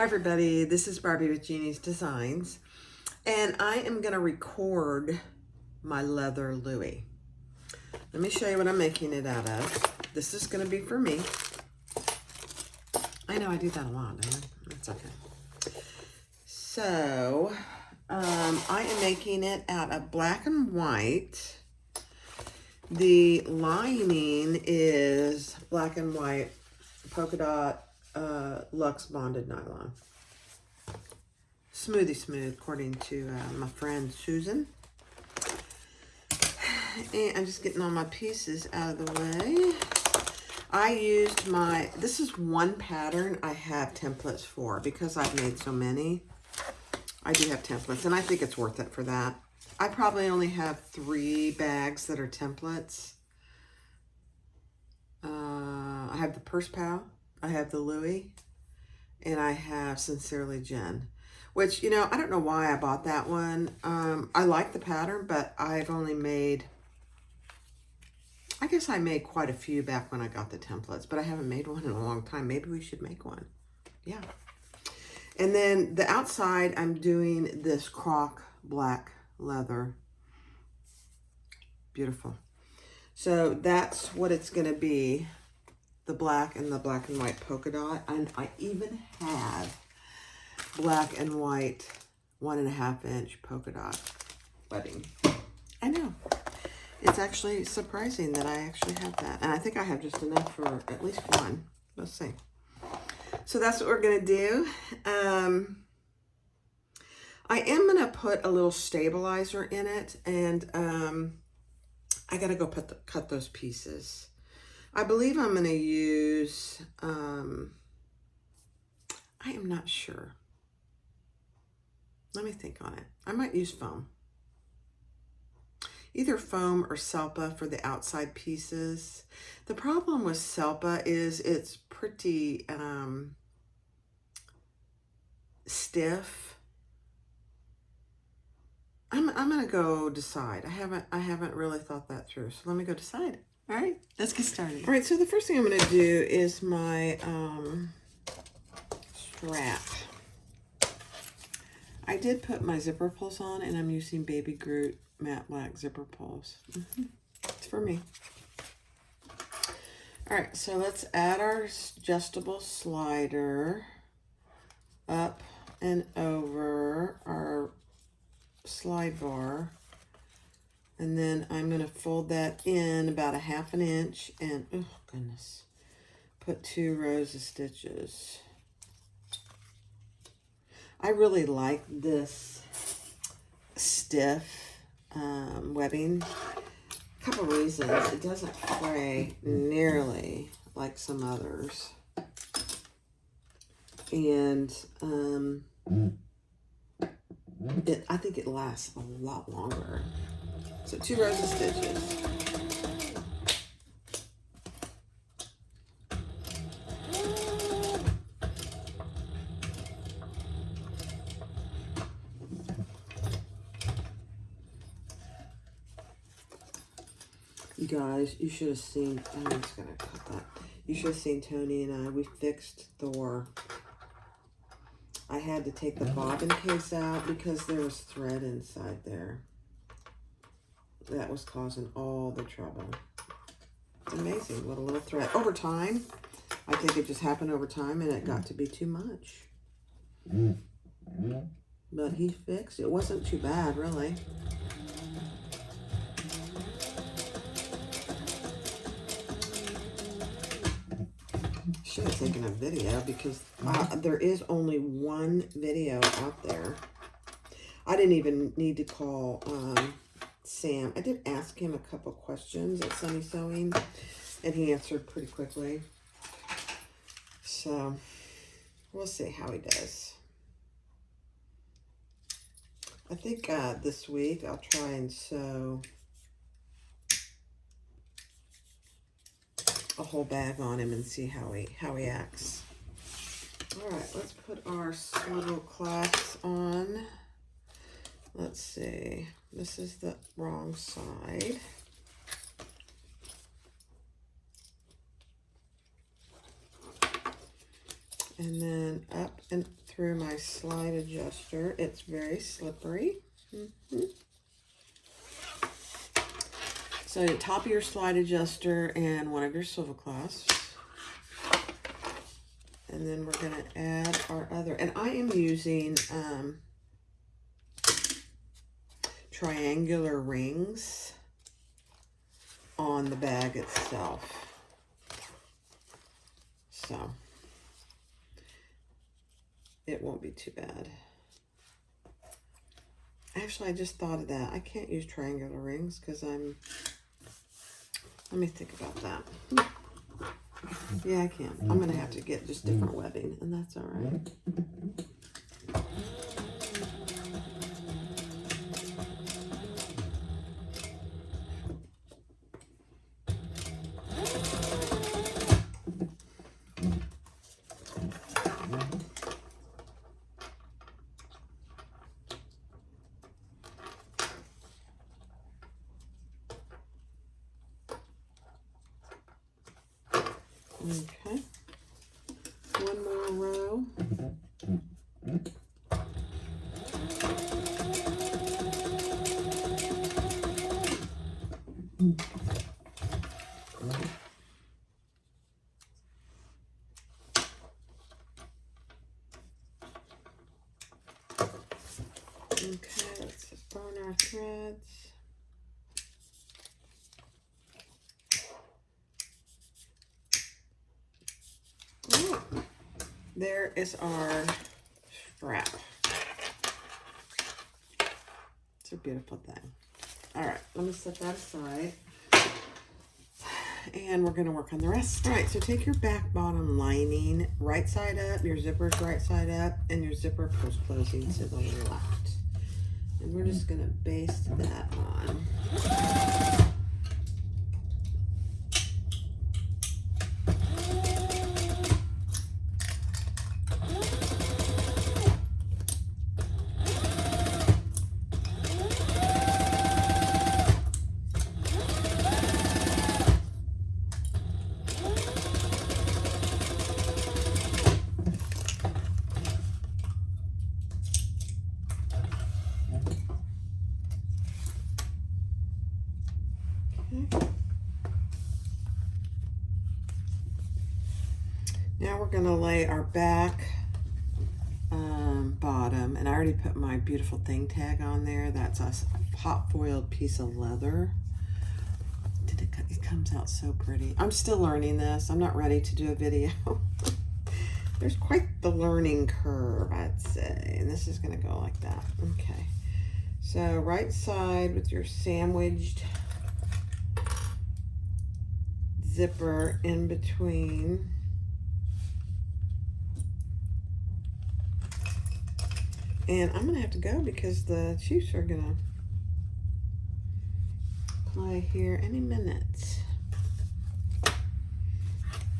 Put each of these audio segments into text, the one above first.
everybody, this is Barbie with Jeannie's Designs, and I am going to record my leather Louie. Let me show you what I'm making it out of. This is going to be for me. I know I do that a lot, don't I? That's okay. So, I am making it out of black and white. The lining is black and white polka dot luxe bonded nylon. Smoothie smooth, according to my friend Susan. And I'm just getting all my pieces out of the way. I used this is one pattern I have templates for because I've made so many. I do have templates, and I think it's worth it for that. I probably only have 3 bags that are templates. I have the Purse Pal, I have the Louie, and I have Sincerely Jen, which, you know, I don't know why I bought that one. I like the pattern, but I've only made, I guess I made quite a few back when I got the templates, but I haven't made one in a long time. Maybe we should make one. Yeah. And then the outside, I'm doing this Croc black leather. Beautiful. So that's what it's going to be. The black and the black and white polka dot. And I even have black and white 1.5 inch polka dot wedding. I know. It's actually surprising that I actually have that. And I think I have just enough for at least one. Let's see. So that's what we're going to do. I am going to put a little stabilizer in it. And I got to go cut those pieces. I believe I'm going to use, I am not sure. Let me think on it. I might use foam. Either foam or Selpa for the outside pieces. The problem with Selpa is it's pretty stiff. I'm gonna go decide. I haven't really thought that through. So let me go decide. All right, let's get started. All right, so the first thing I'm gonna do is my strap. I did put my zipper pulls on, and I'm using Baby Groot matte black zipper pulls. It's for me. All right, so let's add our adjustable slider up and over our slide bar, and then I'm going to fold that in about 1/2 inch and, oh goodness, put 2 rows of stitches. I really like this stiff webbing. A couple reasons. It doesn't fray nearly like some others, and I think it lasts a lot longer. So 2 rows of stitches. You guys, you should have seen, I'm just going to cut that. You should have seen Tony and I, we fixed Thor. I had to take the bobbin case out because there was thread inside there. That was causing all the trouble. It's amazing what a little thread. Over time, I think it just happened over time and it got to be too much. But he fixed it. It wasn't too bad, really. Should have taken a video because there is only one video out there. I didn't even need to call Sam. I did ask him a couple questions at Sunny Sewing, and he answered pretty quickly. So we'll see how he does. I think this week I'll try and sew a whole bag on him and see how he acts. All right, let's put our swivel clasps on. Let's see. This is the wrong side. And then up and through my slide adjuster. It's very slippery. So top of your slide adjuster and one of your swivel clasps. And then we're going to add our other, and I am using triangular rings on the bag itself. So it won't be too bad. Actually, I just thought of that. I can't use triangular rings because let me think about that. Yeah, I can. I'm going to have to get just different webbing, and that's all right. Okay, one more row. Okay, let's just burn our threads. There is our strap. It's a beautiful thing. All right, let me set that aside. And we're going to work on the rest. All right, so take your back bottom lining right side up, your zipper's right side up, and your zipper post closing to the left. And we're just going to baste that on. Now we're going to lay our back bottom, and I already put my beautiful thing tag on there. That's a hot foiled piece of leather. It comes out so pretty. I'm still learning this. I'm not ready to do a video. There's quite the learning curve, I'd say. And this is going to go like that. Okay. So right side with your sandwiched zipper in between. And I'm going to have to go because the Chiefs are going to play here any minute.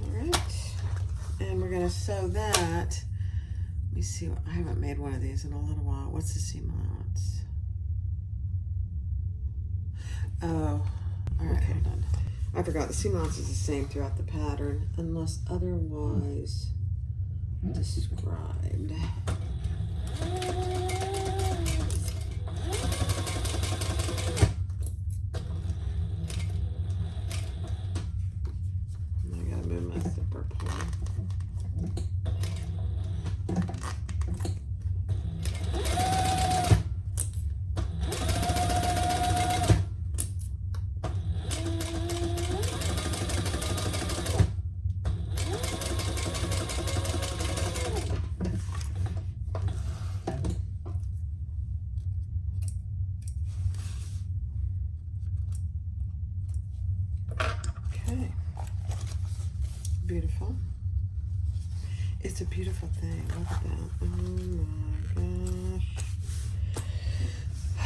All right. And we're going to sew that. Let me see. I haven't made one of these in a little while. What's the seam allowance? Oh, all right. Okay. Hold on. I forgot. The seam allowance is the same throughout the pattern unless otherwise described. I gotta move my zipper pull. Okay, beautiful. It's a beautiful thing. Look at that. Oh my gosh. I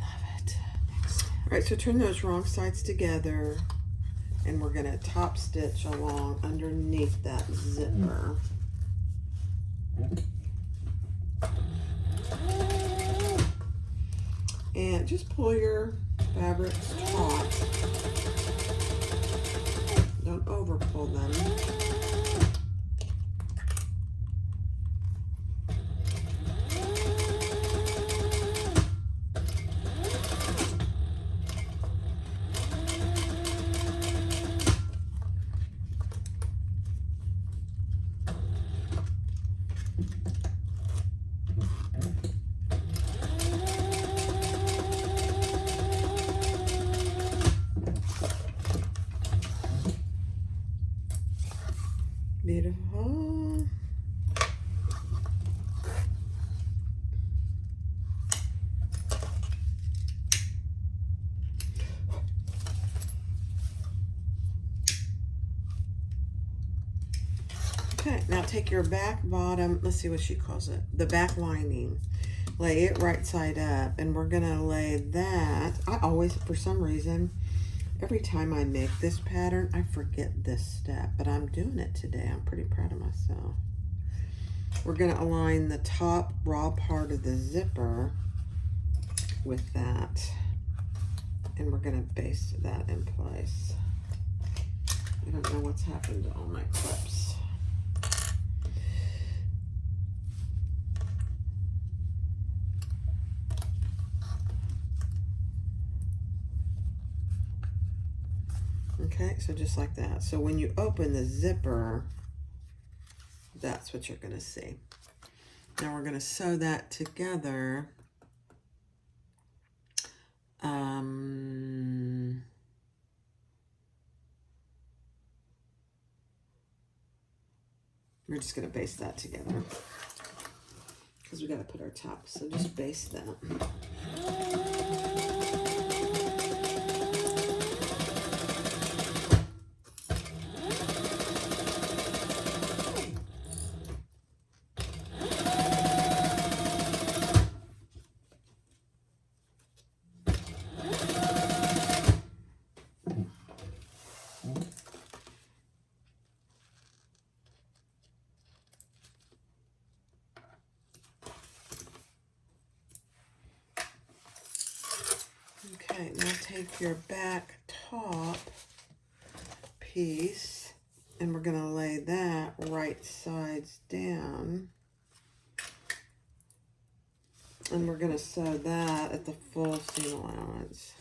love it. Next. All right, so turn those wrong sides together, and we're gonna top stitch along underneath that zipper. And just pull your fabrics taut. Don't over pull them. Beautiful. Okay, now take your back bottom, let's see what she calls it, the back lining. Lay it right side up, and we're gonna lay that. I always, for some reason, every time I make this pattern, I forget this step, but I'm doing it today. I'm pretty proud of myself. We're gonna align the top raw part of the zipper with that, and we're gonna baste that in place. I don't know what's happened to all my clips. Okay, so just like that. So when you open the zipper, that's what you're gonna see. Now we're gonna sew that together. We're just gonna baste that together because we gotta put our top, so just baste that. Okay, now take your back top piece and we're gonna lay that right sides down. And we're gonna sew that at the full seam allowance.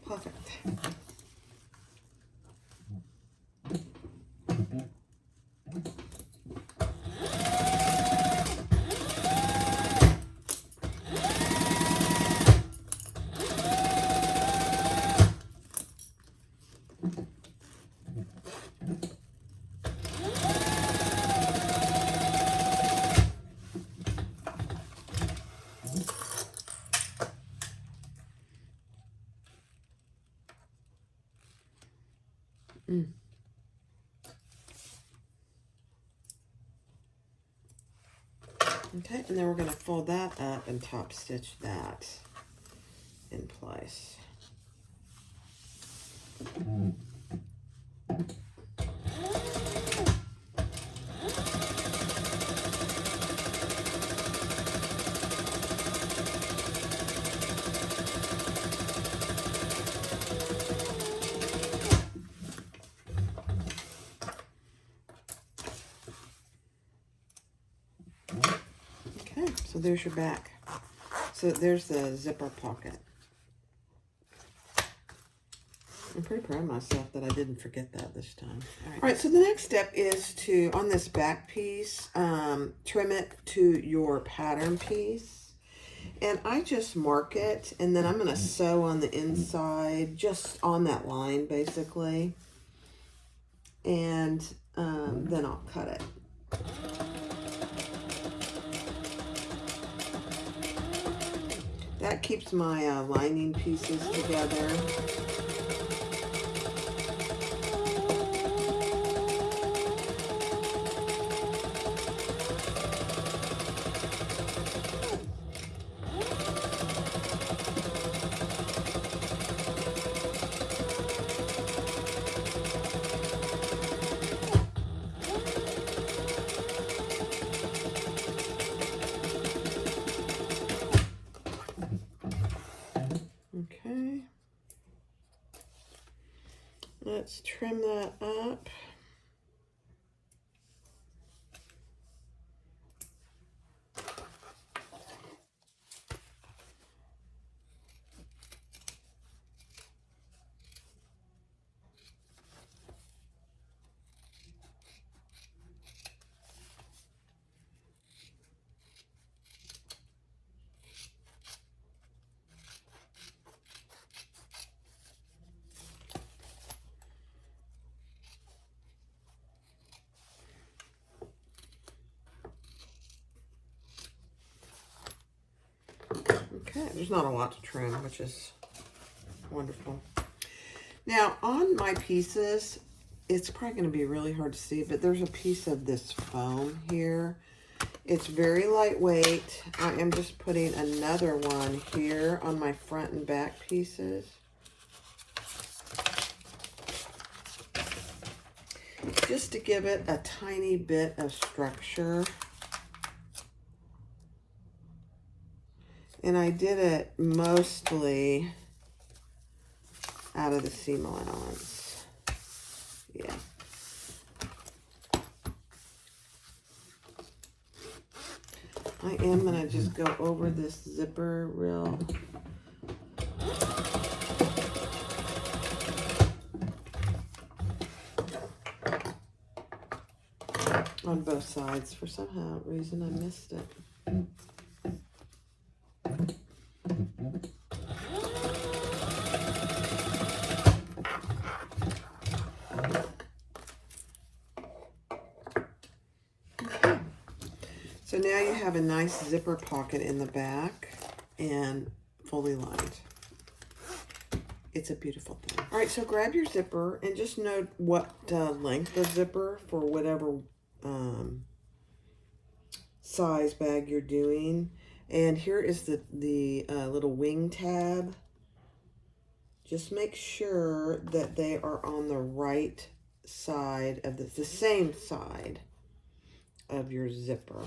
Perfect. Okay, and then we're going to fold that up and top stitch that in place. Okay, so there's your back. So there's the zipper pocket. I'm pretty proud of myself that I didn't forget that this time. All right, so the next step is to, on this back piece, trim it to your pattern piece. And I just mark it, and then I'm going to sew on the inside, just on that line, basically. And then I'll cut it. That keeps my lining pieces together. Okay, let's trim that up. there's not a lot to trim, which is wonderful. Now, on my pieces, it's probably going to be really hard to see, but there's a piece of this foam here. It's very lightweight. I am just putting another one here on my front and back pieces. Just to give it a tiny bit of structure. And I did it mostly out of the seam allowance. Yeah. I am going to just go over this zipper real. On both sides. For somehow reason I missed it. So now you have a nice zipper pocket in the back and fully lined. It's a beautiful thing. All right, so grab your zipper and just note what length of zipper for whatever size bag you're doing. And here is the little wing tab. Just make sure that they are on the right side of the same side of your zipper.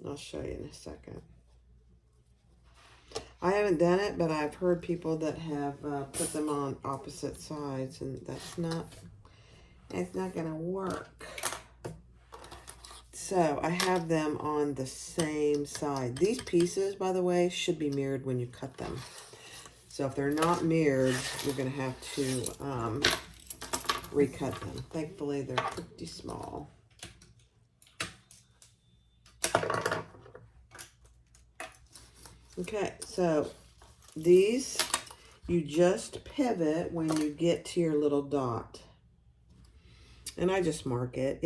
I'll show you in a second. I haven't done it, but I've heard people that have put them on opposite sides, and it's not gonna work. So I have them on the same side. These pieces, by the way, should be mirrored when you cut them. So if they're not mirrored, you're gonna have to recut them. Thankfully, they're pretty small. Okay, so these, you just pivot when you get to your little dot. And I just mark it.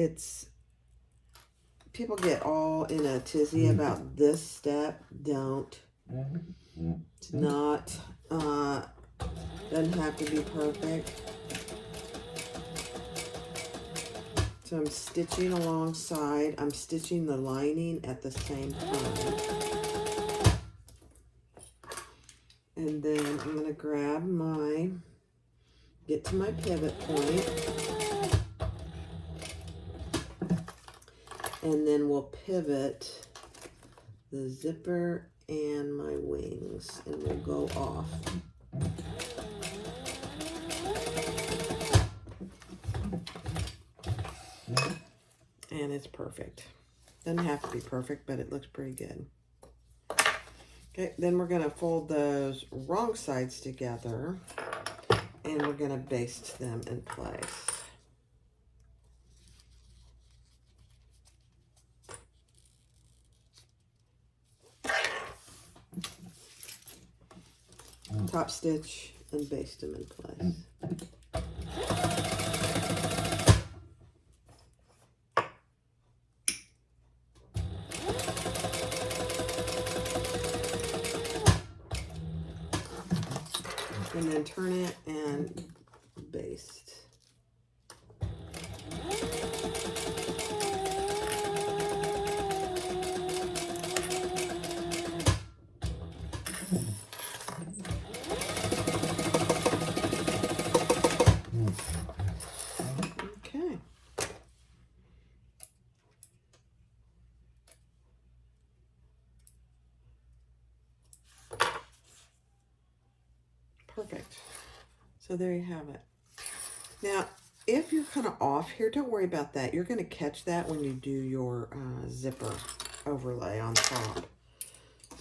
People get all in a tizzy about this step. Don't. It's not, doesn't have to be perfect. So I'm stitching alongside. I'm stitching the lining at the same time. And then I'm going to grab get to my pivot point. And then we'll pivot the zipper and my wings, and we'll go off. And it's perfect. Doesn't have to be perfect, but it looks pretty good. Okay, then we're going to fold those wrong sides together, and we're going to baste them in place. Top stitch and baste them in place. And then turn it and baste. Okay. Perfect. So there you have it. Now, if you're kind of off here, don't worry about that. You're going to catch that when you do your zipper overlay on top.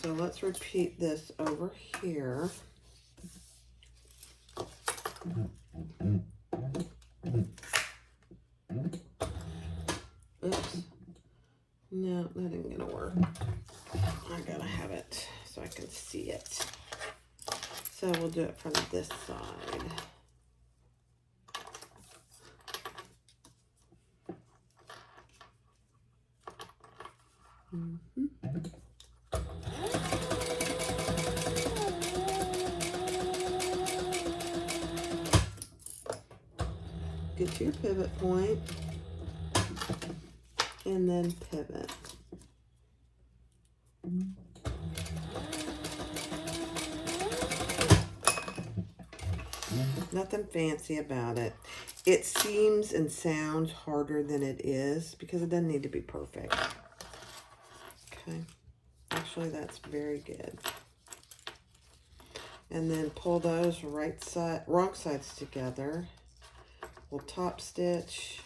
So let's repeat this over here. Oops. No, that ain't going to work. I got to have it so I can see it. So we'll do it from this side. get to your pivot point, and then pivot. Nothing fancy about it. It seems and sounds harder than it is because it doesn't need to be perfect. Okay. Actually, that's very good. And then pull those wrong sides together. We'll top stitch,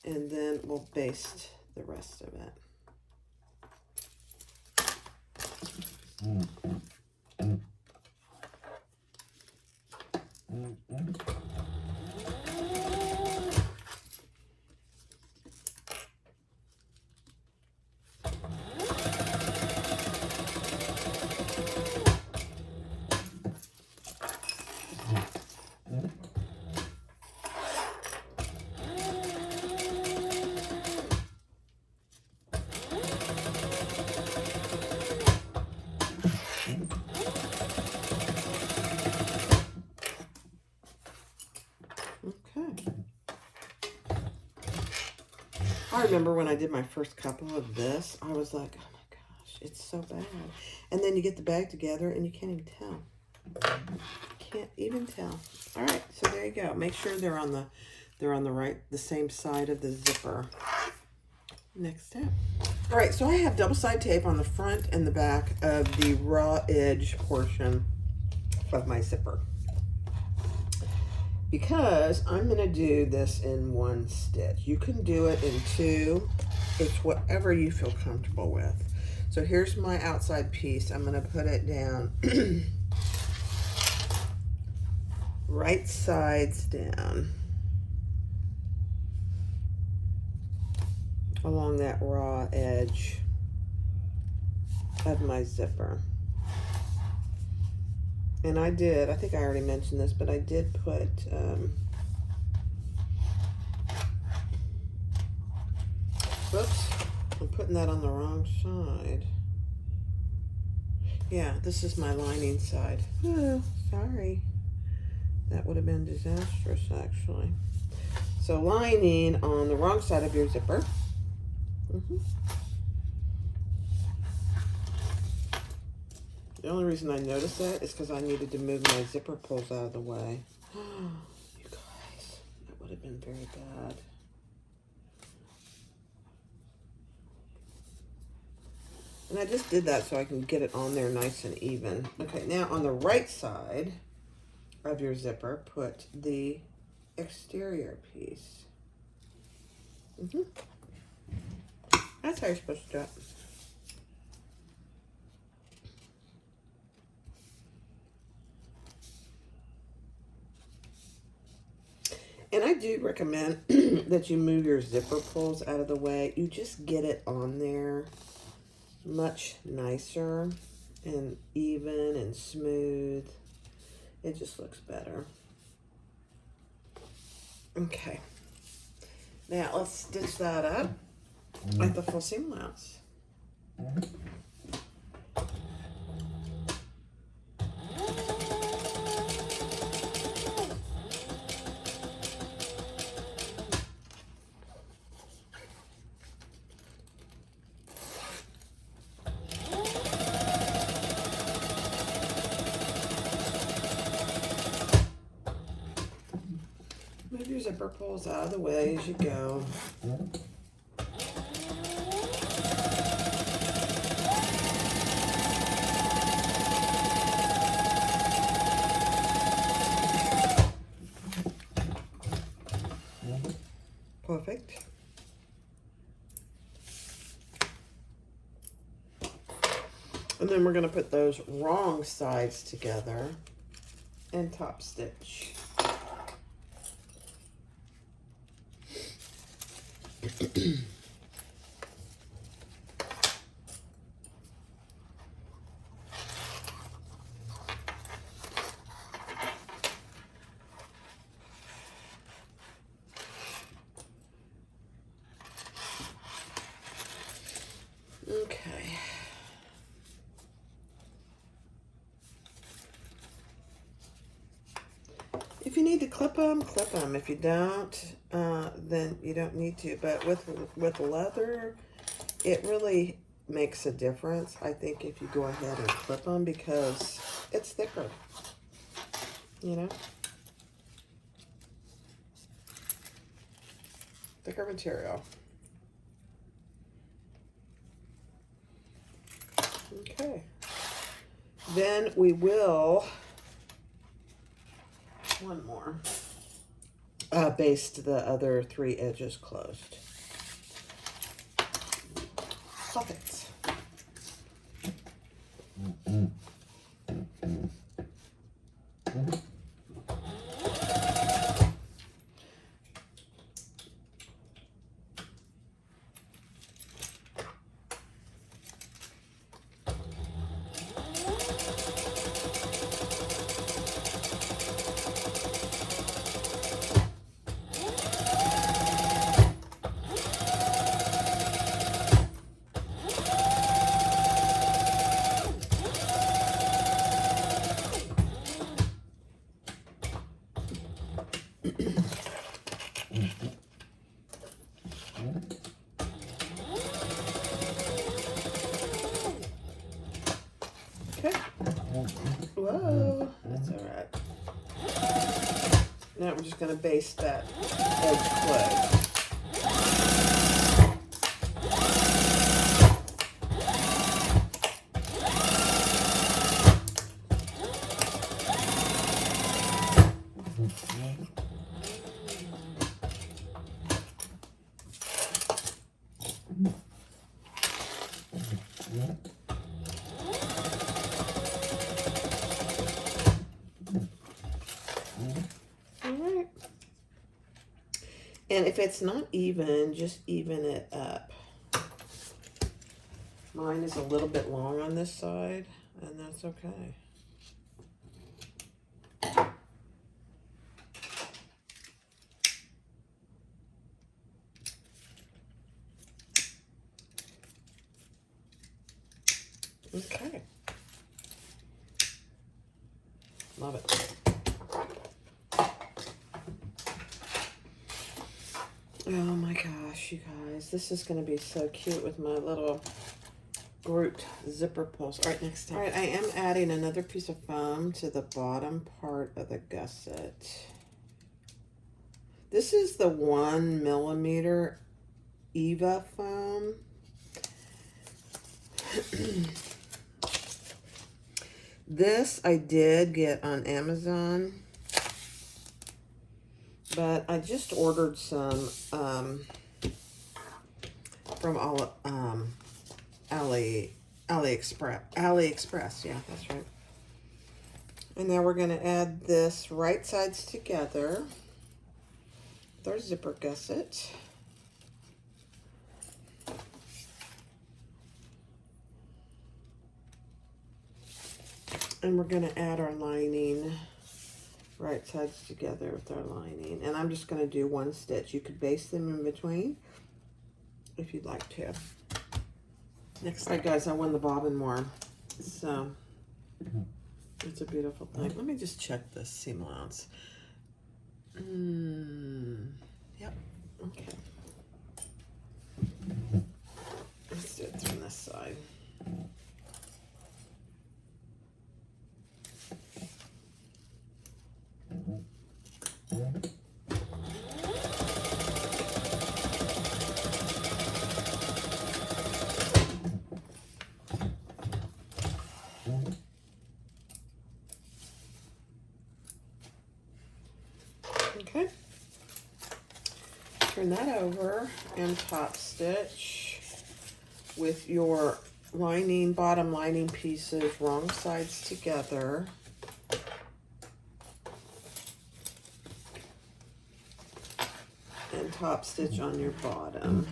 and then we'll baste the rest of it. I remember when I did my first couple of this, I was like, oh my gosh, it's so bad. And then you get the bag together and you can't even tell. Can't even tell. All right, so there you go. Make sure they're on the same side of the zipper. Next step. All right, so I have double side tape on the front and the back of the raw edge portion of my zipper, because I'm going to do this in one stitch. You can do it in two. It's whatever you feel comfortable with. So here's my outside piece. I'm going to put it down right sides down along that raw edge of my zipper. And I think I already mentioned this, but I did put whoops, I'm putting that on the wrong side. Yeah, this is my lining side. Oh, sorry. That would have been disastrous, actually. So lining on the wrong side of your zipper. The only reason I noticed that is because I needed to move my zipper pulls out of the way. You guys, that would have been very bad. And I just did that so I can get it on there nice and even. Okay, now on the right side of your zipper, put the exterior piece. That's how you're supposed to do it. And I do recommend that you move your zipper pulls out of the way. You just get it on there much nicer and even and smooth. It just looks better. Okay. Now let's stitch that up at the full seam allowance. Move your zipper pulls out of the way as you go. Perfect. And then we're going to put those wrong sides together and top stitch. Okay. If If you need to clip them, clip them. If you don't, then you don't need to. But with leather, it really makes a difference, I think, if you go ahead and clip them because it's thicker, you know? Thicker material. Okay. Then we will, one more, baste the other 3 edges closed. Perfect. Okay. Whoa, that's all right. Now we're just going to baste that edge closed. And if it's not even, just even it up. Mine is a little bit long on this side, and that's okay. Okay. Love it. Oh my gosh, you guys. This is going to be so cute with my little grouped zipper pulls. All right, next time. All right, I am adding another piece of foam to the bottom part of the gusset. This is the 1mm Eva foam. This I did get on Amazon, but I just ordered some from AliExpress. Yeah, that's right. And now we're going to add this right sides together with our zipper gusset. And we're going to add our lining right sides together with our lining. And I'm just going to do 1 stitch. You could baste them in between if you'd like to. Next, all right, guys, I won the bobbin more. So it's a beautiful thing. Let me just check the seam allowance. Yep. Okay. Let's do it from this side. Okay. Turn that over and top stitch with your lining, bottom lining pieces, wrong sides together. And top stitch on your bottom.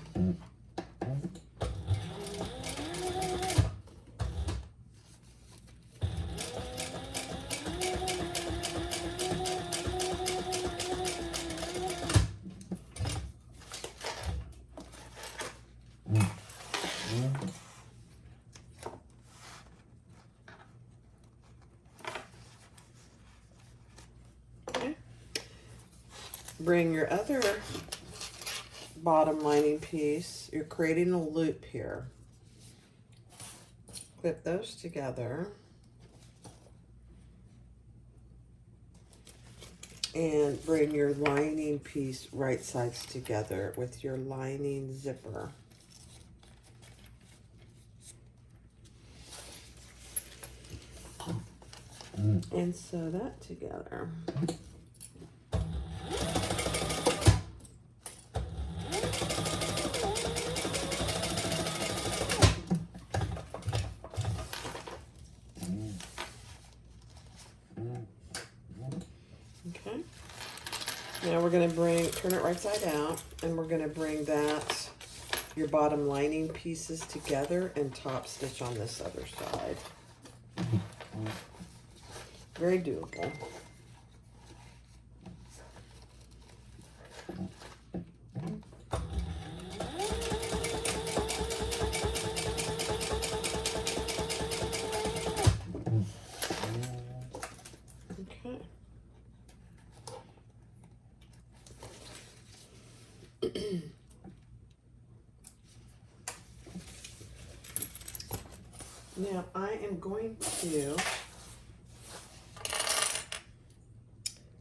bring your other bottom lining piece. You're creating a loop here. Clip those together. And bring your lining piece right sides together with your lining zipper. And sew that together. Okay. Now we're going to turn it right side out, and we're going to bring that, your bottom lining pieces together and top stitch on this other side. Very doable. Okay. Now I am going to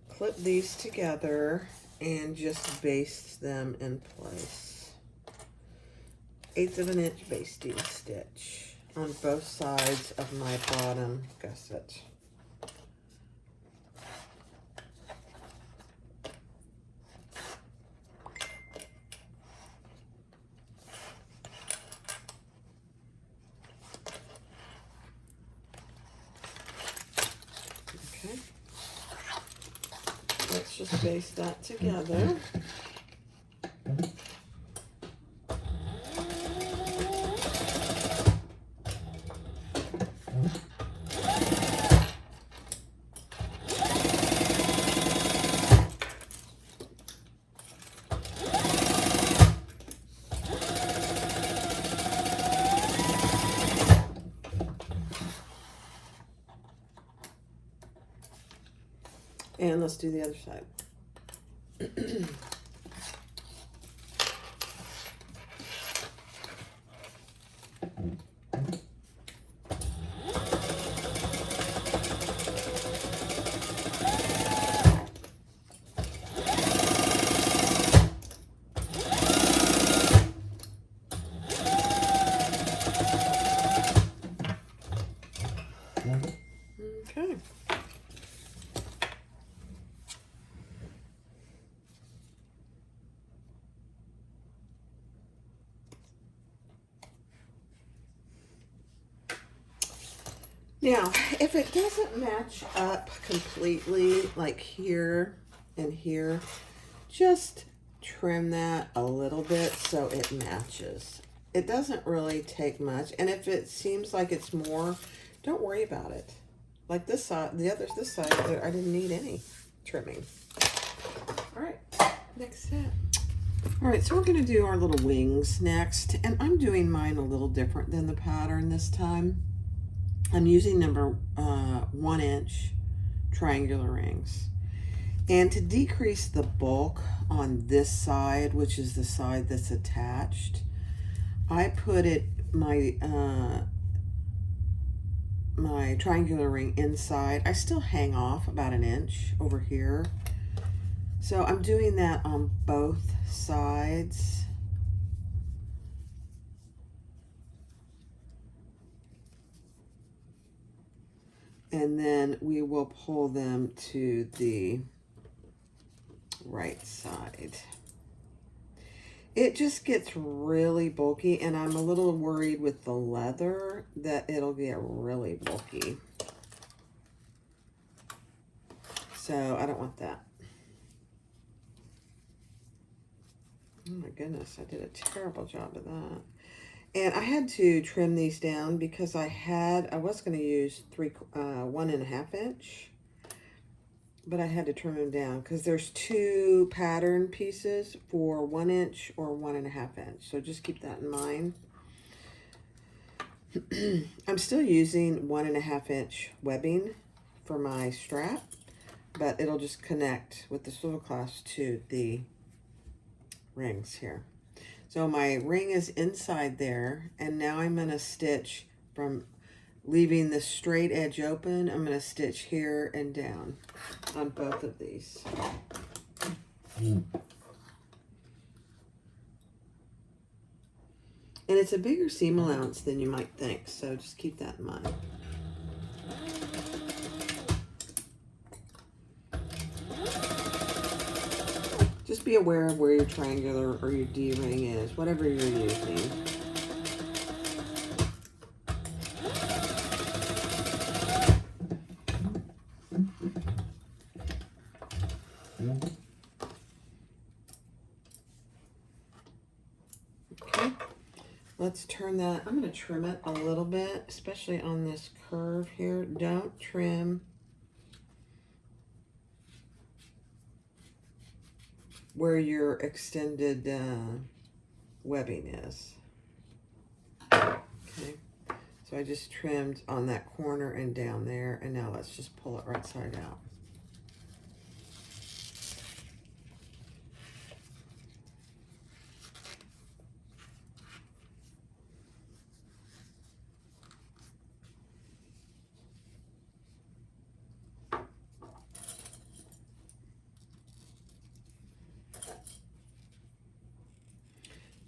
clip these together and just baste them in place. 1/8 of an inch basting stitch on both sides of my bottom gusset. Okay. Let's just baste that together. And let's do the other side. Okay. Now, if it doesn't match up completely, like here and here, just trim that a little bit so it matches. It doesn't really take much, and if it seems like it's more, don't worry about it. Like this side, this side, I didn't need any trimming. All right, next set. All right, so we're gonna do our little wings next, and I'm doing mine a little different than the pattern this time. I'm using number 1 inch triangular rings. And to decrease the bulk on this side, which is the side that's attached, I put my triangular ring inside. I still hang off about 1 inch over here. So I'm doing that on both sides. And then we will pull them to the right side. It just gets really bulky, and I'm a little worried with the leather that it'll get really bulky. So I don't want that. Oh my goodness, I did a terrible job of that. And I had to trim these down because I was going to use 1.5 inch, but I had to trim them down because there's 2 pattern pieces for 1 inch or 1.5 inch. So just keep that in mind. I'm still using 1.5 inch webbing for my strap, but it'll just connect with the swivel clasp to the rings here. So my ring is inside there, and now I'm going to stitch from leaving the straight edge open. I'm going to stitch here and down on both of these. And it's a bigger seam allowance than you might think, so just keep that in mind. Just be aware of where your triangular or your D-ring is, whatever you're using. Okay, let's turn that. I'm going to trim it a little bit, especially on this curve here. Don't trim where your extended webbing is. Okay, so I just trimmed on that corner and down there, and now let's just pull it right side out.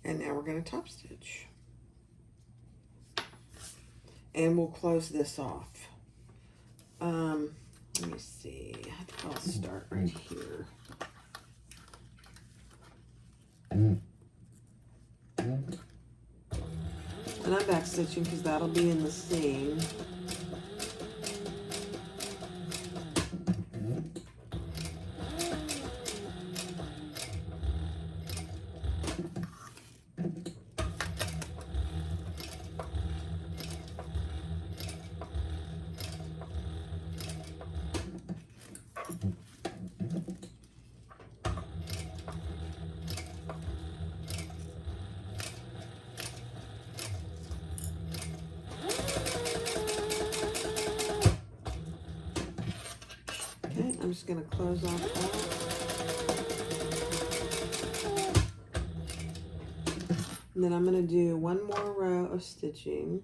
And now we're going to top stitch. And we'll close this off. Let me see. I think I'll start right here. And I'm back stitching because that'll be in the seam. Okay, I'm just going to close off that. And then I'm going to do one more row of stitching.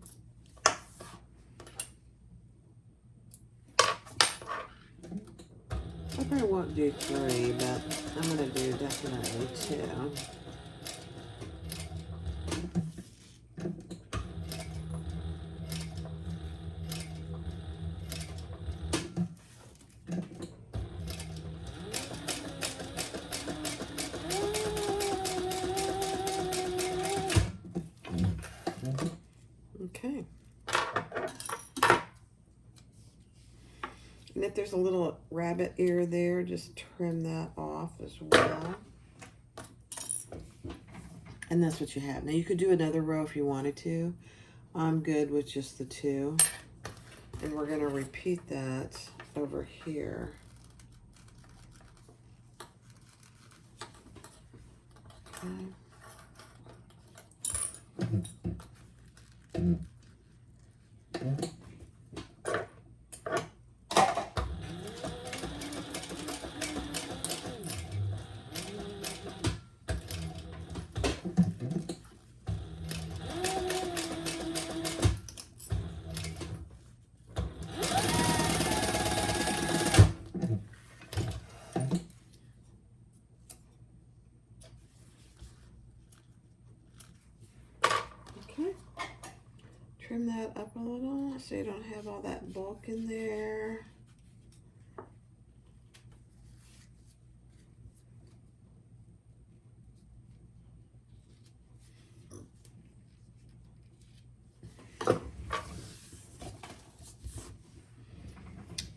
I probably won't do 3, but I'm going to do definitely 2. Okay. And if there's a little rabbit ear there, just trim that off as well. And that's what you have. Now you could do another row if you wanted to. I'm good with just the 2. And we're going to repeat that over here. Okay. Trim that up a little so you don't have all that bulk in there.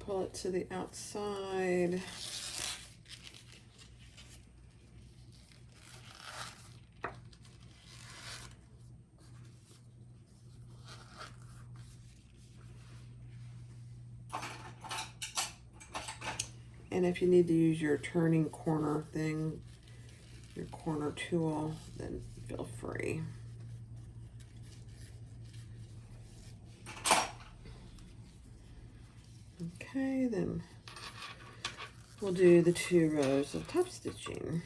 Pull it to the outside. And if you need to use your turning corner thing, your corner tool, then feel free. Okay, then we'll do the 2 rows of top stitching.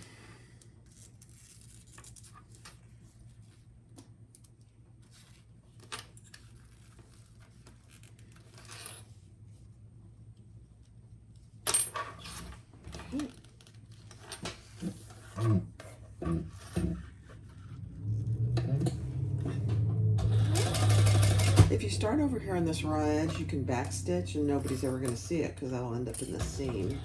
If you start over here on this raw edge, you can backstitch and nobody's ever going to see it because that'll end up in the seam.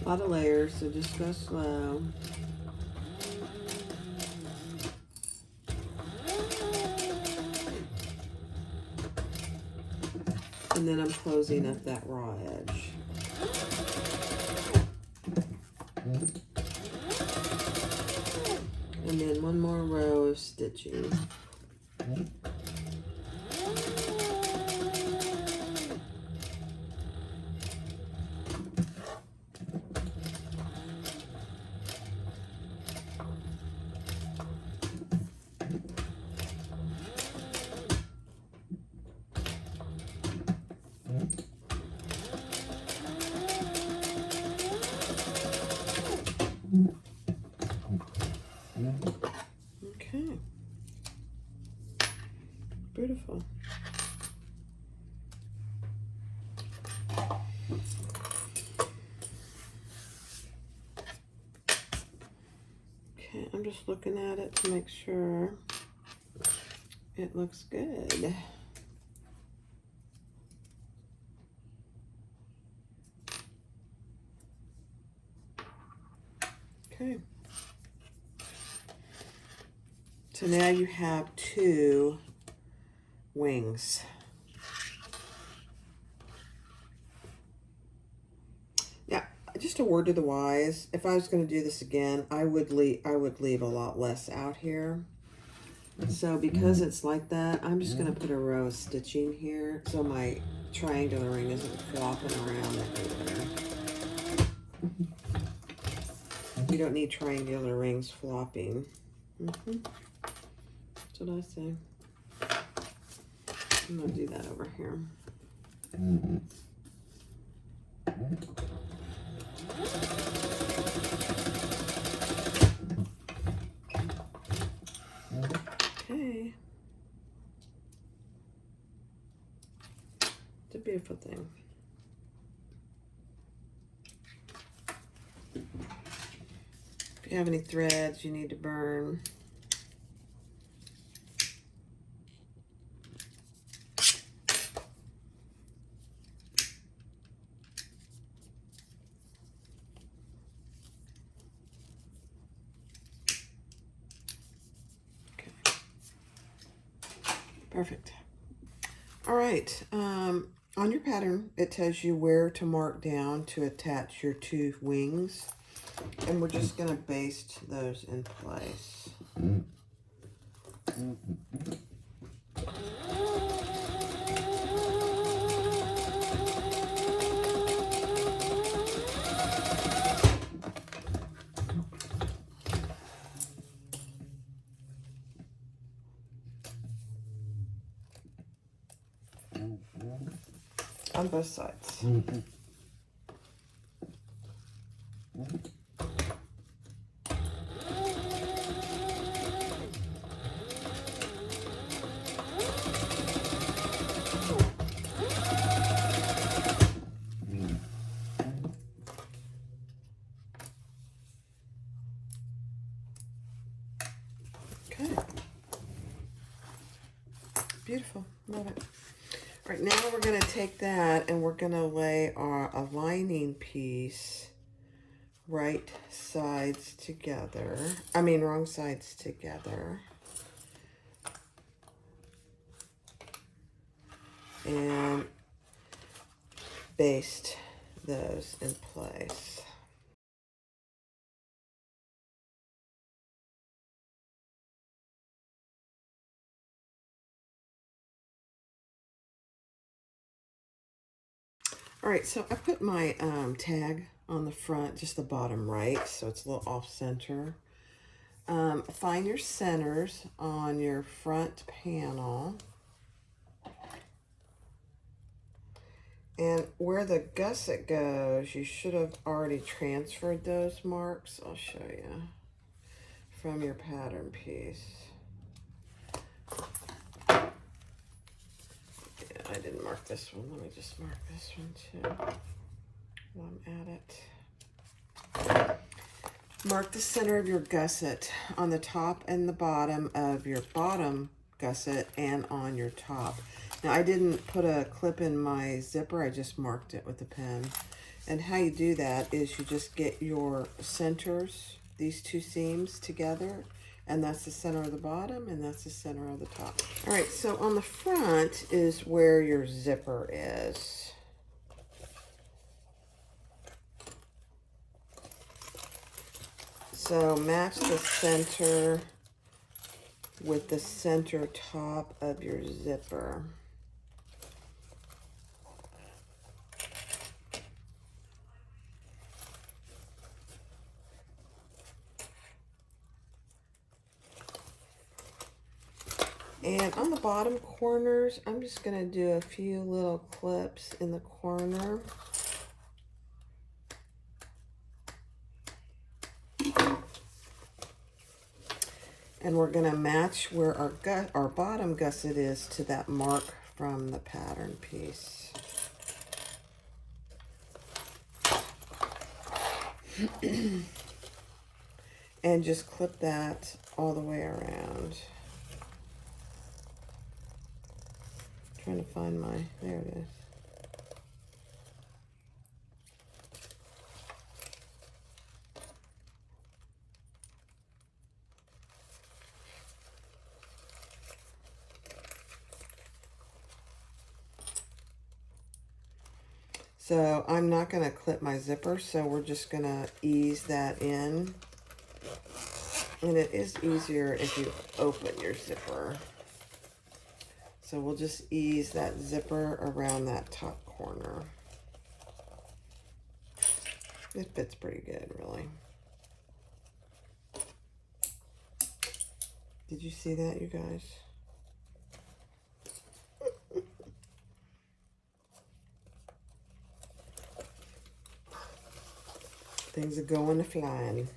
A lot of layers, so just go slow. And then I'm closing up that raw edge. And then 1 more row of stitching. Okay. Beautiful. Okay, I'm just looking at it to make sure it looks good. Okay. So now you have 2 wings. Now, just a word to the wise, if I was going to do this again, I would leave a lot less out here. So because it's like that, I'm just going to put a row of stitching here so my triangular ring isn't flopping around everywhere. You don't need triangular rings flopping. That's what I say. I'm going to do that over here. Okay. It's a beautiful thing. If you have any threads you need to burn, perfect. All right, on your pattern, it tells you where to mark down to attach your 2 wings, and we're just gonna baste those in place. On both sides. Okay. Beautiful. Love it. All right, now we're going to take that and we're going to lay our lining piece right sides together. I mean, wrong sides together. And baste those in place. All right, so I put my tag on the front, just the bottom right, so it's a little off center. Find your centers on your front panel. And where the gusset goes, you should have already transferred those marks. I'll show you from your pattern piece. Yeah, I didn't mark this one. Let me just mark this one too while I'm at it. Mark the center of your gusset on the top and the bottom of your bottom gusset and on your top. Now, I didn't put a clip in my zipper. I just marked it with a pen. And how you do that is you just get your centers, these two seams together, and that's the center of the bottom, and that's the center of the top. All right, so on the front is where your zipper is. So match the center with the center top of your zipper. And on the bottom corners, I'm just going to do a few little clips in the corner. And we're going to match where our bottom gusset is to that mark from the pattern piece. And just clip that all the way around. Trying to find my, there it is. So I'm not going to clip my zipper, so we're just going to ease that in. And it is easier if you open your zipper. So we'll just ease that zipper around that top corner. It fits pretty good, really. Did you see that, you guys? Things are going to flying.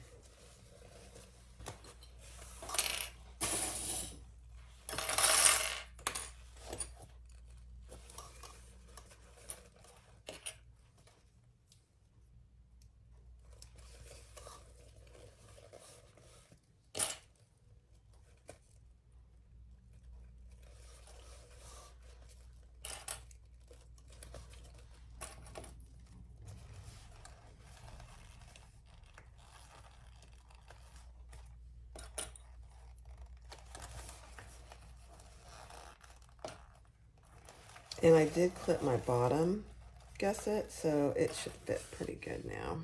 And I did clip my bottom gusset, so it should fit pretty good now.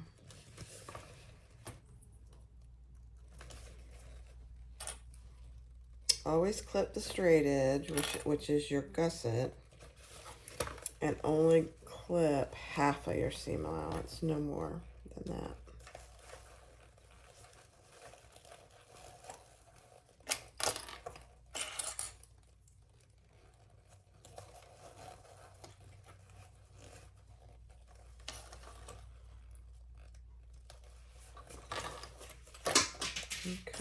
Always clip the straight edge, which is your gusset, and only clip half of your seam allowance, no more than that.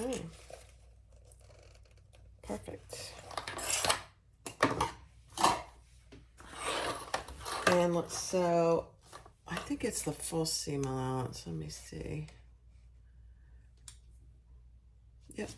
Okay, perfect. And let's sew, I think it's the full seam allowance. Let me see. Yep.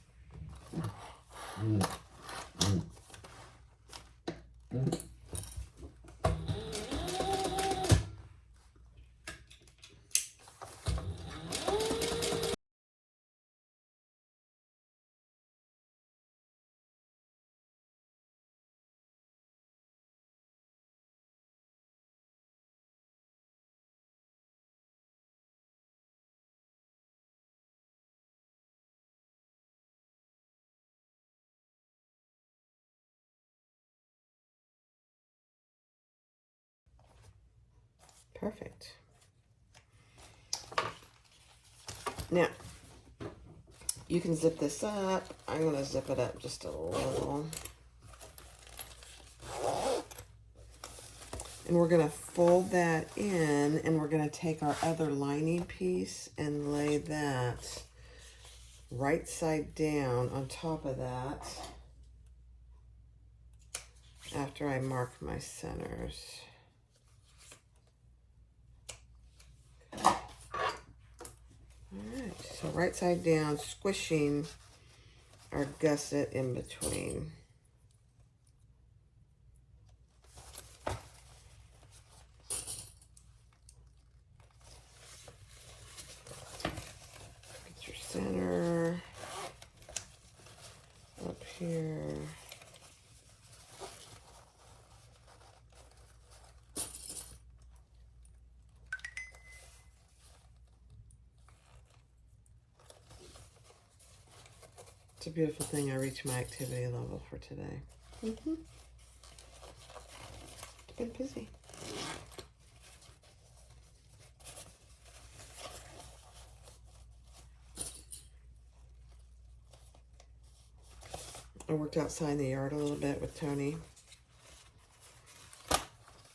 Perfect. Now, you can zip this up. I'm going to zip it up just a little. And we're going to fold that in, and we're going to take our other lining piece and lay that right side down on top of that after I mark my centers. Alright, so right side down, squishing our gusset in between. Get your center up here. It's a beautiful thing I reached my activity level for today. It's been busy. I worked outside in the yard a little bit with Tony.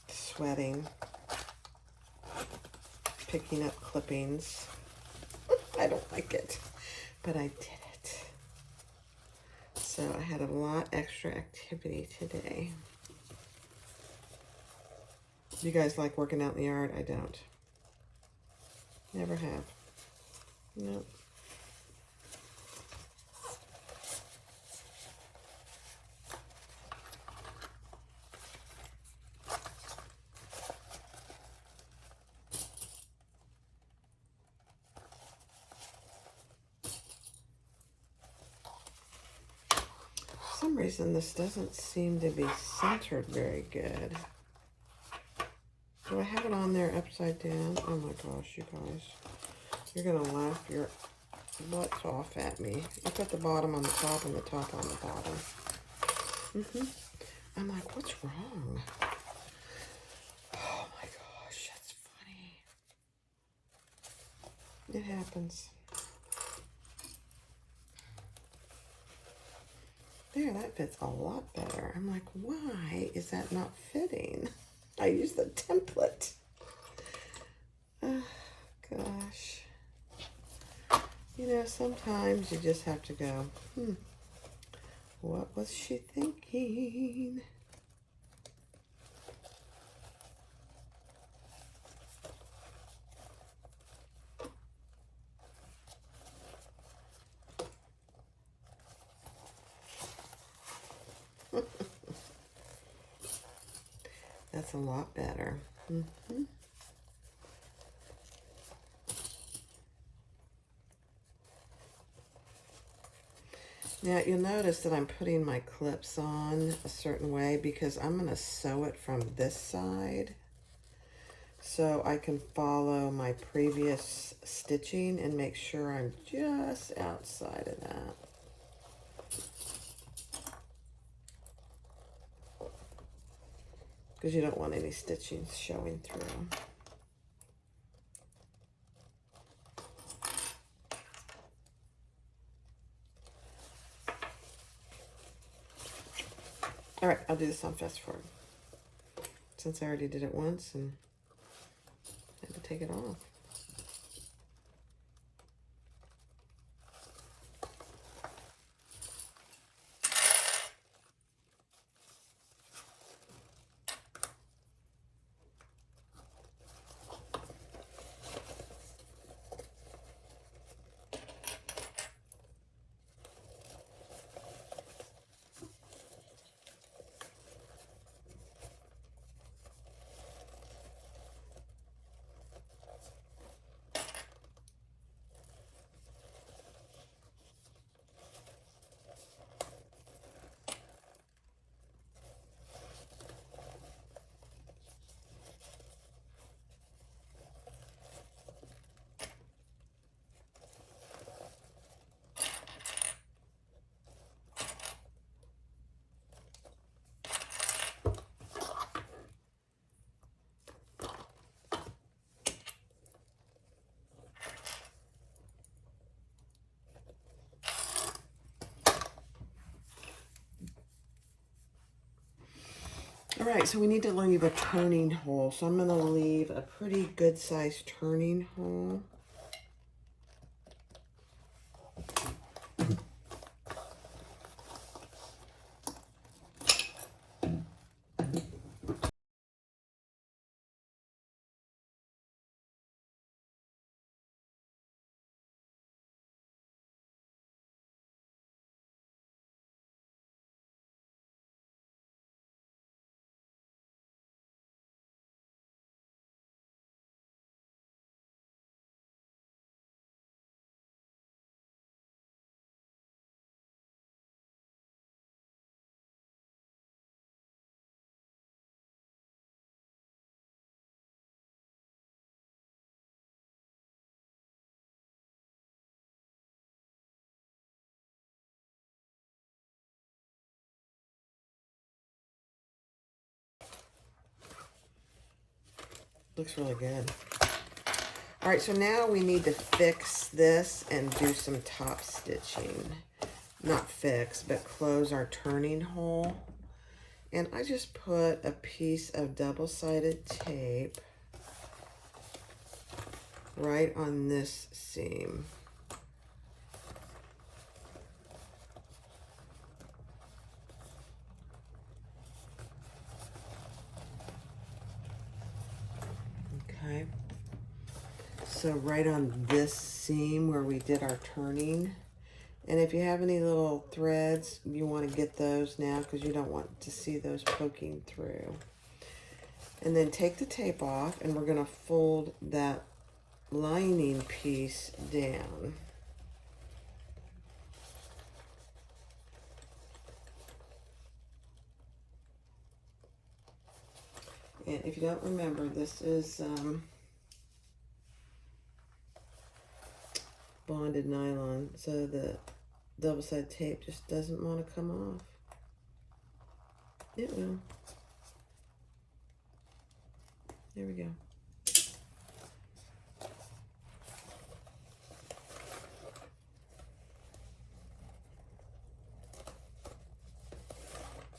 Sweating. Picking up clippings. I don't like it, but I did it. So I had a lot extra activity today. You guys like working out in the yard? I don't. Never have. Nope. For some reason, this doesn't seem to be centered very good. Do I have it on there upside down? Oh my gosh, you guys. You're going to laugh your butts off at me. I put the bottom on the top and the top on the bottom. I'm like, what's wrong? Oh my gosh, that's funny. It happens. There, that fits a lot better. I'm like, why is that not fitting? I use the template. Oh, gosh. You know, sometimes you just have to go, what was she thinking? That's a lot better. Now, you'll notice that I'm putting my clips on a certain way because I'm going to sew it from this side so I can follow my previous stitching and make sure I'm just outside of that. Because you don't want any stitching showing through. All right, I'll do this on fast forward. Since I already did it once and I had to take it off. right, so we need to leave a turning hole. So I'm going to leave a pretty good sized turning hole. Looks really good. All right, so now we need to fix this and do some top stitching. Not fix, but close our turning hole. And I just put a piece of double-sided tape right on this seam. Okay. So right on this seam where we did our turning. And if you have any little threads, you want to get those now because you don't want to see those poking through. And then take the tape off and we're going to fold that lining piece down. And if you don't remember, this is bonded nylon, so the double-sided tape just doesn't want to come off. It will. There we go.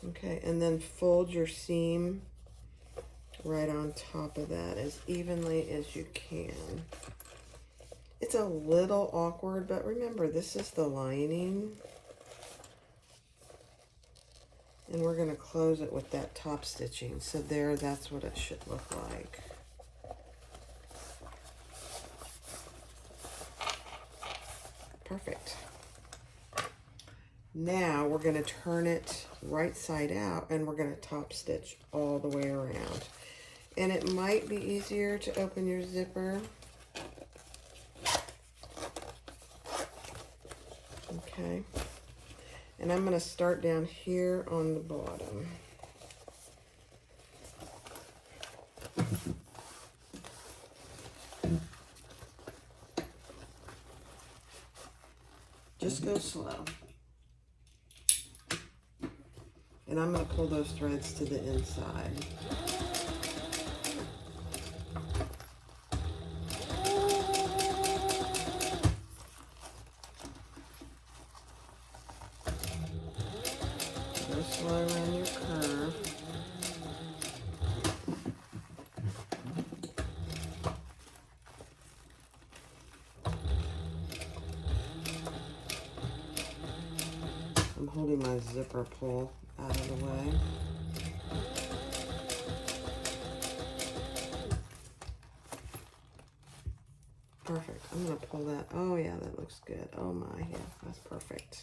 Okay, and then fold your seam right on top of that as evenly as you can. It's a little awkward, but remember, this is the lining. And we're going to close it with that top stitching. So there, that's what it should look like. Perfect. Now we're going to turn it right side out and we're going to top stitch all the way around. And it might be easier to open your zipper. Okay. And I'm going to start down here on the bottom. Just go slow. And I'm going to pull those threads to the inside. Go slow around your curve. I'm holding my zipper pull out of the way. Perfect. I'm going to pull that. Oh, yeah, that looks good. Oh, my. Yeah, that's perfect.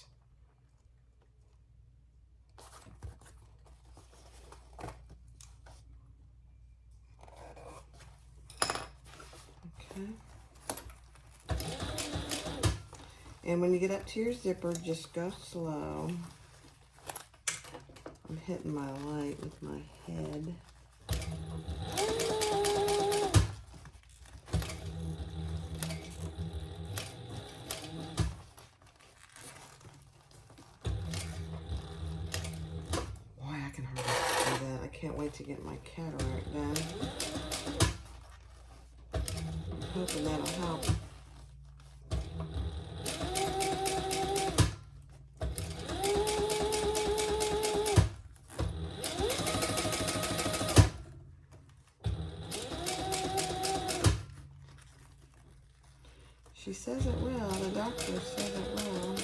Okay. And when you get up to your zipper, just go slow. I'm hitting my light with my head. Boy, I can hardly do that. I can't wait to get my cataract done. I'm hoping that'll help. She says it will. The doctor says it will.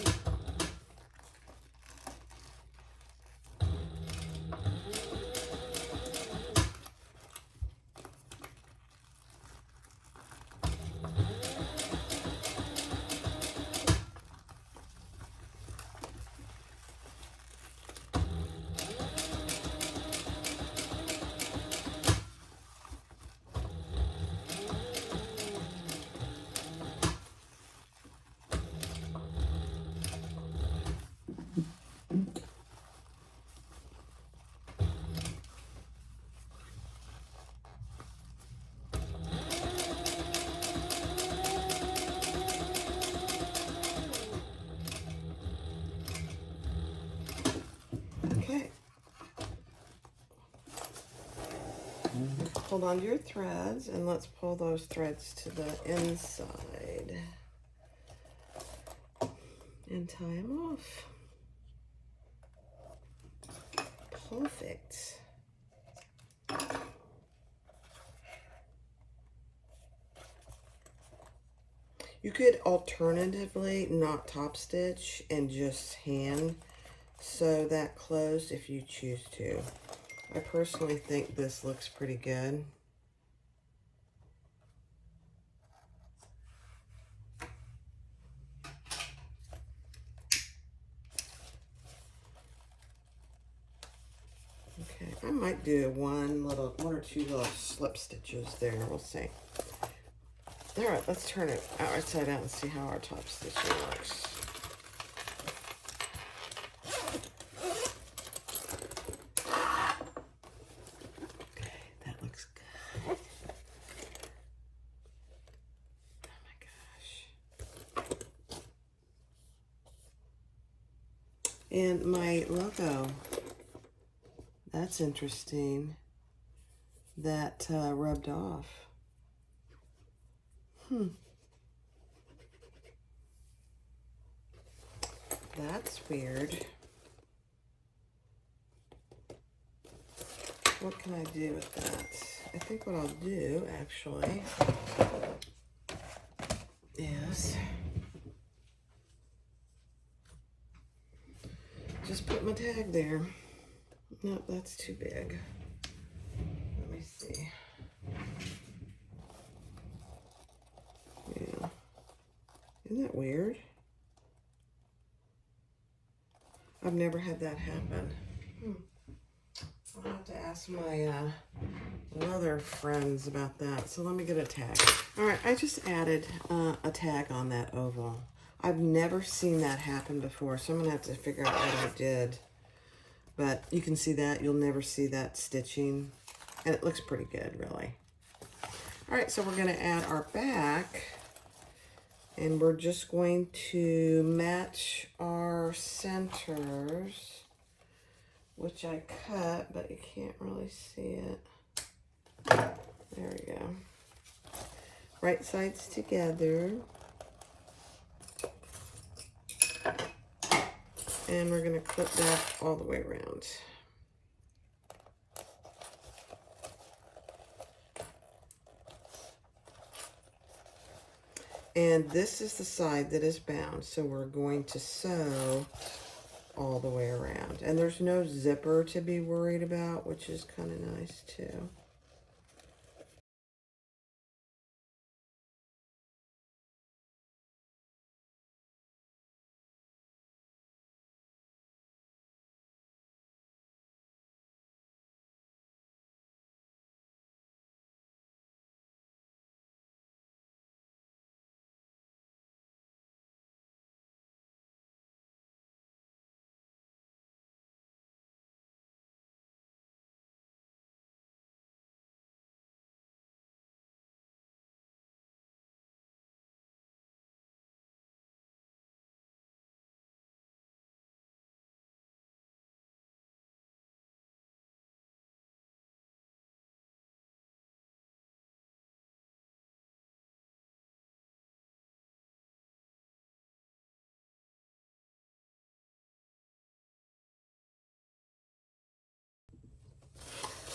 Okay. Hold on to your threads and let's pull those threads to the inside and tie them off. Perfect. You could alternatively not top stitch and just hand sew that closed if you choose to. I personally think this looks pretty good. Okay, I might do one or two little slip stitches there. We'll see. All right, let's turn it outside out and see how our top stitching works. Okay, that looks good. Oh my gosh. And my logo, that's interesting. That rubbed off. That's weird. What can I do with that? I think what I'll do, actually, is just put my tag there. Nope, that's too big. Let me see. Yeah. Isn't that weird? I've never had that happen. I'll have to ask my other friends about that. So let me get a tag. All right, I just added a tag on that oval. I've never seen that happen before, so I'm gonna have to figure out what I did. But you can see that. You'll never see that stitching. And it looks pretty good, really. All right, so we're gonna add our back. And we're just going to match our centers, which I cut, but you can't really see it. There we go. Right sides together. And we're going to clip that all the way around. And this is the side that is bound, so we're going to sew all the way around. And there's no zipper to be worried about, which is kind of nice too.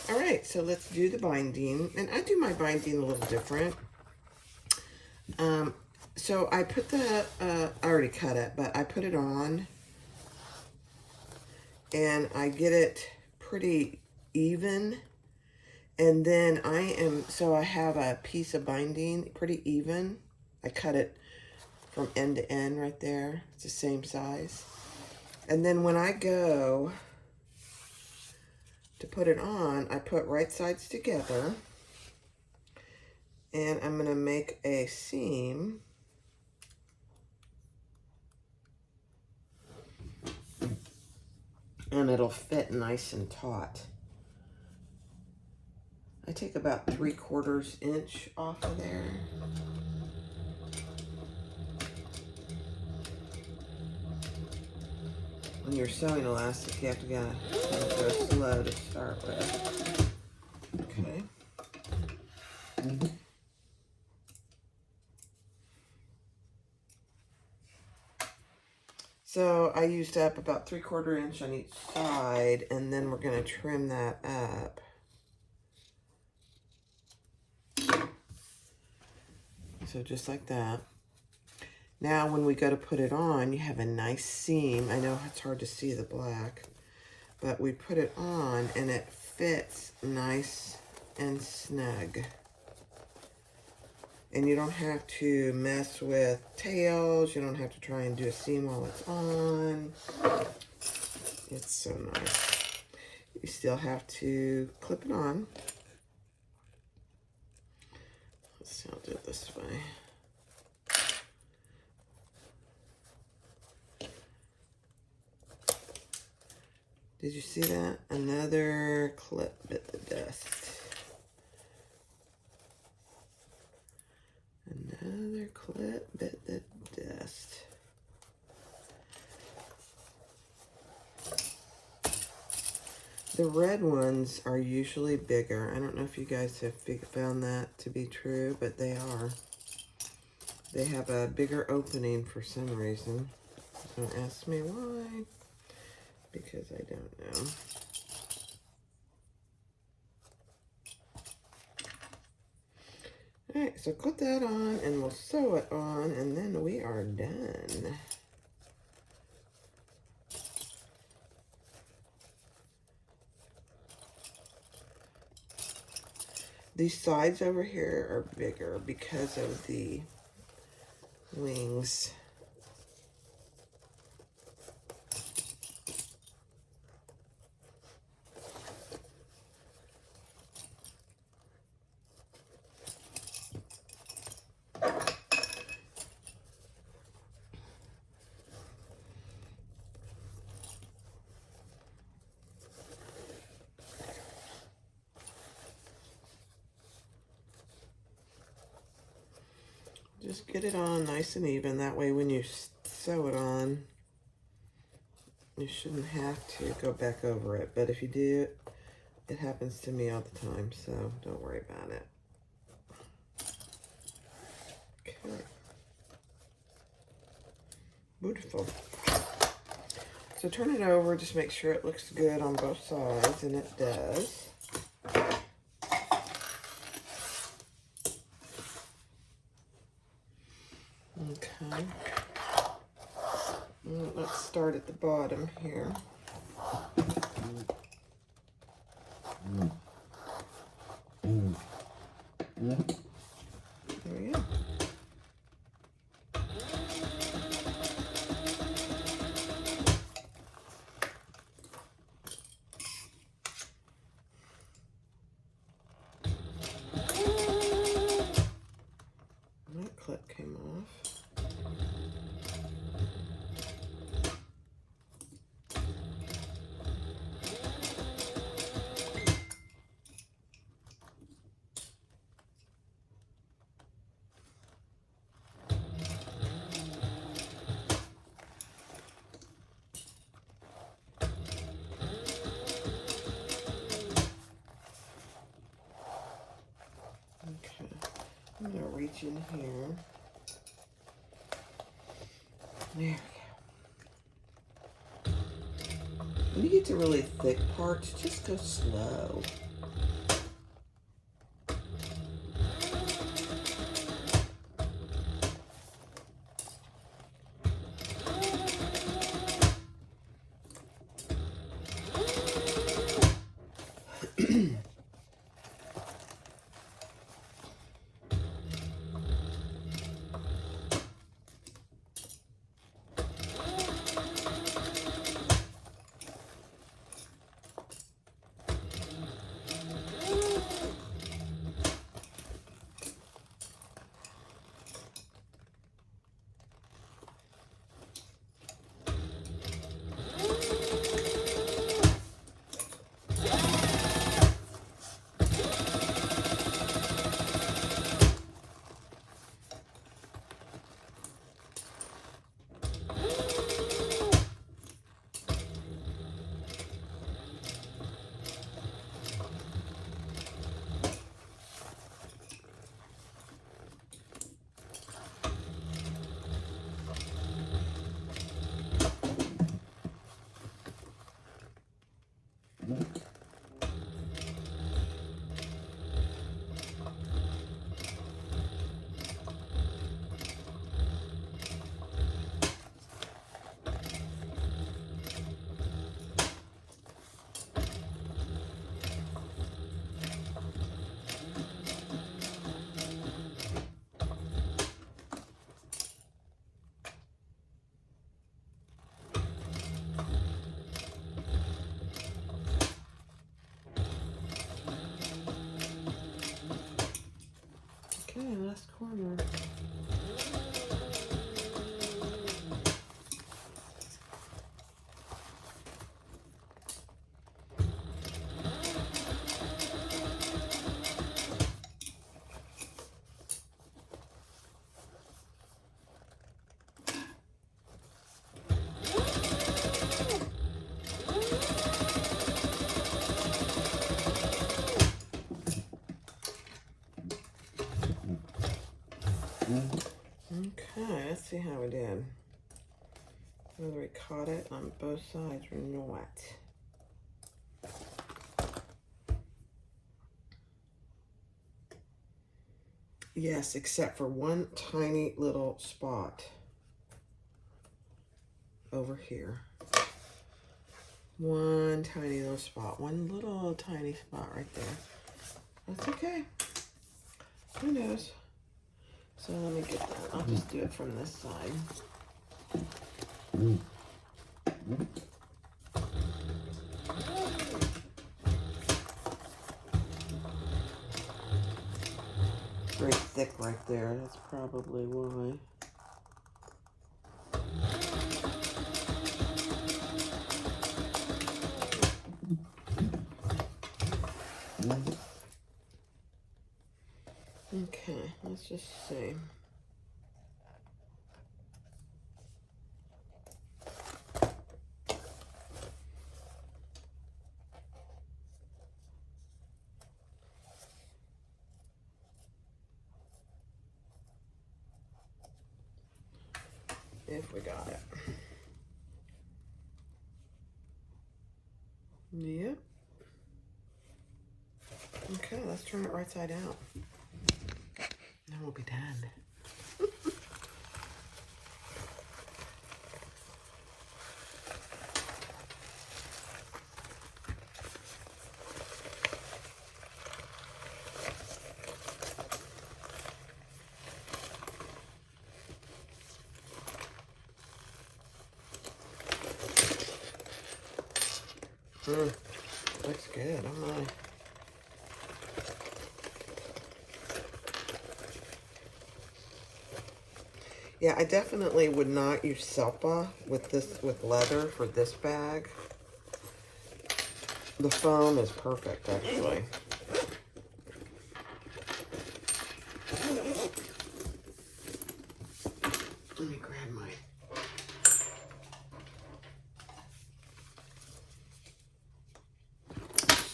All right, so let's do the binding. And I do my binding a little different. So I put the, I already cut it, but I put it on and I get it pretty even. And then so I have a piece of binding pretty even. I cut it from end to end right there. It's the same size. And then when I go to put it on, I put right sides together. And I'm going to make a seam. And it'll fit nice and taut. I take about 3/4 inch off of there. When you're sewing elastic, you have to go slow to start with. Okay. So I used up about 3/4 inch on each side, and then we're going to trim that up. So just like that. Now when we go to put it on, you have a nice seam. I know it's hard to see the black, but we put it on and it fits nice and snug. And you don't have to mess with tails. You don't have to try and do a seam while it's on. It's so nice. You still have to clip it on. Let's see, I'll do it this way. Did you see that? Another clip bit the dust. Another clip bit the dust. The red ones are usually bigger. I don't know if you guys have found that to be true, but they are. They have a bigger opening for some reason. Don't ask me why, because I don't know. Alright, so put that on and we'll sew it on and then we are done. These sides over here are bigger because of the wings. Just get it on nice and even. That way when you sew it on, you shouldn't have to go back over it. But if you do, it happens to me all the time, so don't worry about it. Okay. Beautiful. So turn it over, just make sure it looks good on both sides, and it does. Okay. Well, let's start at the bottom here. There we go. That clip came off. Okay, I'm gonna reach in here. There we go. When you get to really thick parts, just go slow. last corner. Okay, let's see how we did. Whether we caught it on both sides or not. Yes, except for one tiny little spot over here. One tiny little spot. One little tiny spot right there. That's okay. Who knows? So let me get that. I'll just do it from this side. Very thick right there. That's probably why. Okay, let's just see. If we got it. Yep. Okay, let's turn it right side out. Then we'll be done. Looks good. I'm gonna. Yeah, I definitely would not use Selpa with leather for this bag. The foam is perfect, actually. Let me grab my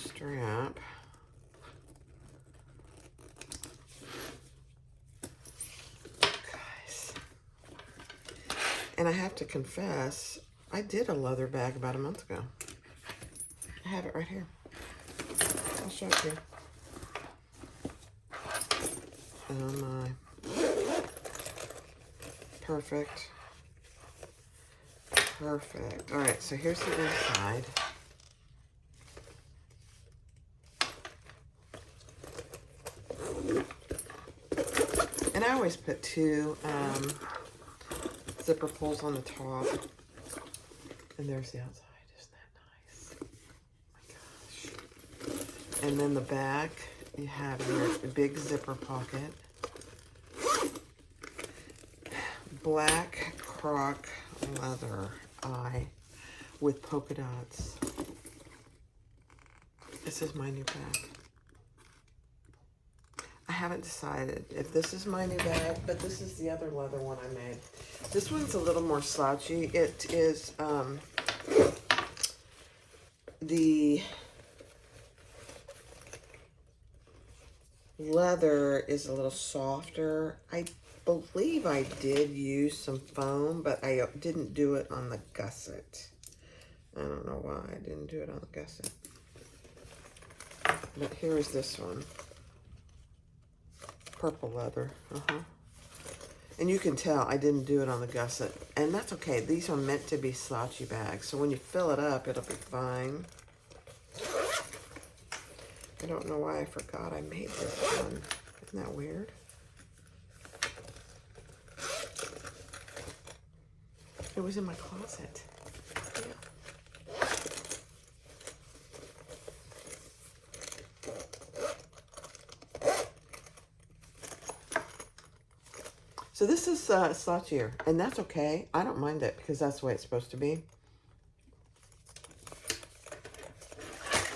strap. Guys. And I have to confess, I did a leather bag about a month ago. I have it right here. I'll show it to you. Oh my. Perfect. Perfect. All right, so here's the inside. And I always put two zipper pulls on the top. And there's the outside. Isn't that nice? Oh my gosh. And then the back, you have your big zipper pocket. Black Croc leather eye with polka dots. This is my new bag. I haven't decided if this is my new bag, but this is the other leather one I made. This one's a little more slouchy. It is the leather is a little softer. I believe I did use some foam, but I didn't do it on the gusset. I don't know why I didn't do it on the gusset. But here is this one. Purple leather. And you can tell I didn't do it on the gusset. And that's okay. These are meant to be slouchy bags. So when you fill it up, it'll be fine. I don't know why I forgot I made this one. Isn't that weird? It was in my closet. Yeah. So this is slouchier, and that's okay. I don't mind it because that's the way it's supposed to be.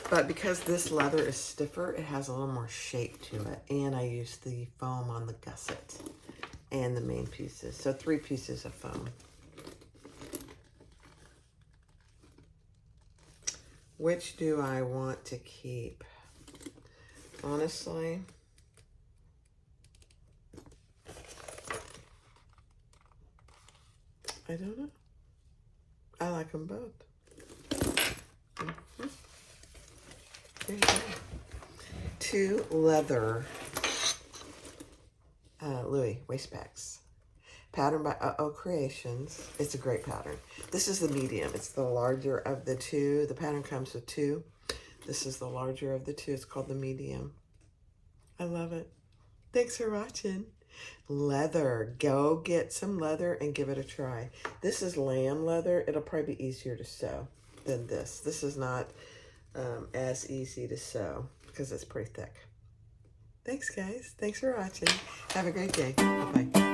But because this leather is stiffer, it has a little more shape to it. And I used the foam on the gusset and the main pieces. So 3 pieces of foam. Which do I want to keep? Honestly, I don't know. I like them both. There you go. 2 leather Louie waist packs. Pattern by Creations. It's a great pattern. This is the medium. It's the larger of the 2. The pattern comes with 2. This is the larger of the 2. It's called the medium. I love it. Thanks for watching. Leather. Go get some leather and give it a try. This is lamb leather. It'll probably be easier to sew than this. This is not as easy to sew because it's pretty thick. Thanks, guys. Thanks for watching. Have a great day. Bye-bye.